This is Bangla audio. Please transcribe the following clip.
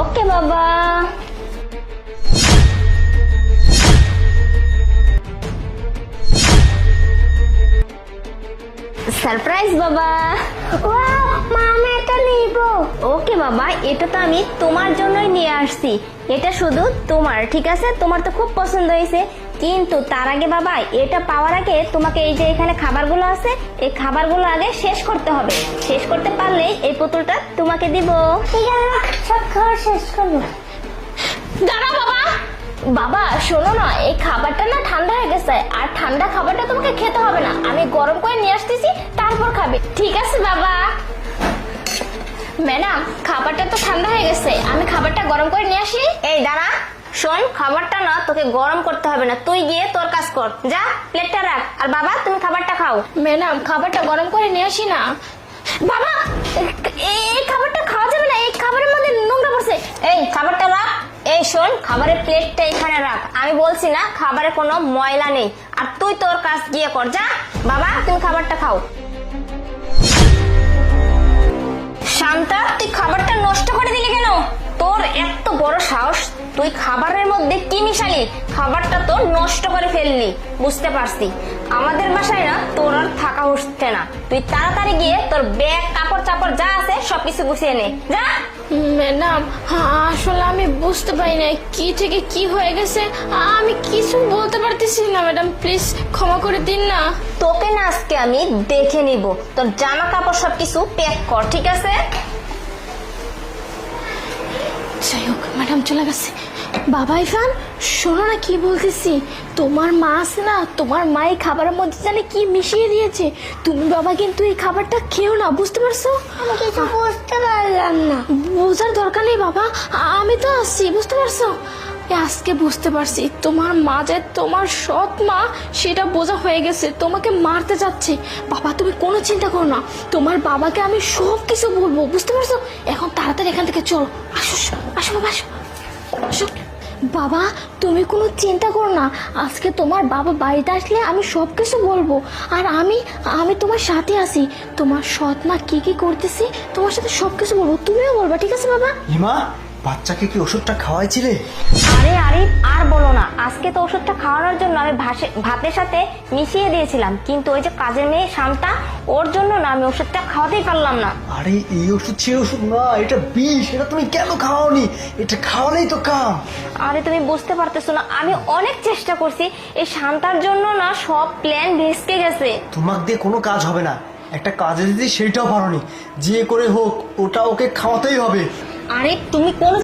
ওকে বাবা। সারপ্রাইজ বাবা। ওয়াও মা, আমি এটা নিব। ওকে বাবা, এটা তো আমি তোমার জন্যই নিয়ে আসছি। এটা শুধু তোমার, ঠিক আছে? তোমার তো খুব পছন্দ হয়েছে, কিন্তু তার আগে বাবা, এটা পাওয়ার আগে তোমাকে এই যে এখানে খাবারগুলো আছে, এই খাবারগুলো আগে শেষ করতে হবে। শেষ করতে পারলেই এই পুতুলটা তোমাকে দিব। ঠিক আছে, সব খাওয়া শেষ করবো। দাঁড়াও বাবা। বাবা শোনো না, এই খাবারটা না ঠান্ডা হয়ে গেছে, আর ঠান্ডা খাবারটা তোমাকে খেতে হবে না, আমি গরম করে নিয়ে আসতেছি, তারপর খাবে। ঠিক আছে বাবা। ম্যাডাম, খাবারটা তো ঠান্ডা হয়ে গেছে, আমি খাবারটা গরম করে নিয়ে আসি। এই দাঁড়া, শোন, খাবারটা না তোকে গরম করতে হবে না, তুই গিয়ে তোর কাজ কর, যা প্লেটটা রাখ। আর বাবা, তুমি খাবারটা খাও। ম্যাডাম, খাবারটা গরম করে নিয়ে আসি না। বাবা, এই খাবারটা খাওয়া যাবে না, এই খাবারের মধ্যে নোংরা পড়ছে। এই খাবারটা রাখ। এই শোন, খাবারের প্লেটটা এখানে রাখ, আমি বলছি না খাবারে কোনো ময়লা নেই। আর তুই তোর কাজ গিয়ে কর, যা। বাবা, তুমি খাবারটা খাও। শান্তা, তুই খাবারটা নষ্ট করে দিলি কেন? তোর এত বড় সাহস, তুই খাবারের মধ্যে কি মিশালি? খাবারটা তো নষ্ট করে ফেললি। বুঝতে পারছি, আমাদের বাসায় না তোর আর থাকা হচ্ছে না। তুই তাড়াতাড়ি গিয়ে তোর ব্যাগ, কাপড় চাপড় যা আছে সবকিছু গুছিয়ে নে, যা। ম্যাডাম, আসলে আমি বুঝতে পারি না কি থেকে কি হয়ে গেছে, আমি কিছু বলতে পারতেছি না। ম্যাডাম প্লিজ ক্ষমা করে দিন না। তোকে না আজকে আমি দেখে নিব। তোর জামা কাপড় সবকিছু প্যাক কর, ঠিক আছে? যাই হোক, ম্যাডাম চলে গেছে। বাবা ইরফান, শোনো না কি বলতেছি। তোমার মা আছে না, তোমার মা এই খাবারের মধ্যে জানে কি মিশিয়ে দিয়েছে। তুমি বাবা কিন্তু এই খাবারটা খেও না, বুঝতে পারছো? আমি কিছু বুঝতে পারলাম না। বোঝার দরকার নেই বাবা, আমি তো আসছি, বুঝতে পারছো? আজকে বুঝতে পারছি তোমার মা যে তোমার সৎ মা, সেটা বোঝা হয়ে গেছে, তোমাকে মারতে যাচ্ছে। বাবা তুমি কোনো চিন্তা করো না, তোমার বাবাকে আমি সব কিছু বলবো, বুঝতে পারছো? এখন তাড়াতাড়ি এখান থেকে চলো। আসো আসো বাবা, আসো আসো। বাবা তুমি কোনো চিন্তা করো না, আজকে তোমার বাবা বাড়িতে আসলে আমি সব কিছু বলবো। আর আমি তোমার সাথে আছি, তোমার সৎ মা কি কি করতেছি তোমার সাথে সব কিছু বলবো, তুমিও বলবা, ঠিক আছে বাবা? হিমা, বাচ্চাকে কি ওষুধটা খাওয়াইছিলে? আরে আরিফ, আর বলো না, আজকে তো ওষুধটা খাওয়ানোর জন্য আমি ভাতের সাথে মিশিয়ে দিয়েছিলাম, কিন্তু ওই যে কাজের মেয়ে শান্তা, ওর জন্য না আমি ওষুধটা খাওয়াতেই পারলাম না। আরে এই ওষুধ সে ওষুধ না, এটা বিষ। এটা তুমি কেন খাওয়াওনি? এটা খাওয়ালেই তো কাম। আরে তুমি বুঝতে পারতেছো না, আমি অনেক চেষ্টা করছি, এই শান্তার জন্য না সব প্ল্যান ভেস্তে গেছে। তোমাক দিয়ে কোনো কাজ হবে না। একটা কাজে দিদি সেটাও পারোনি, যে করে হোক ওটা ওকে খাওয়াতেই হবে। আরে তুমি কোন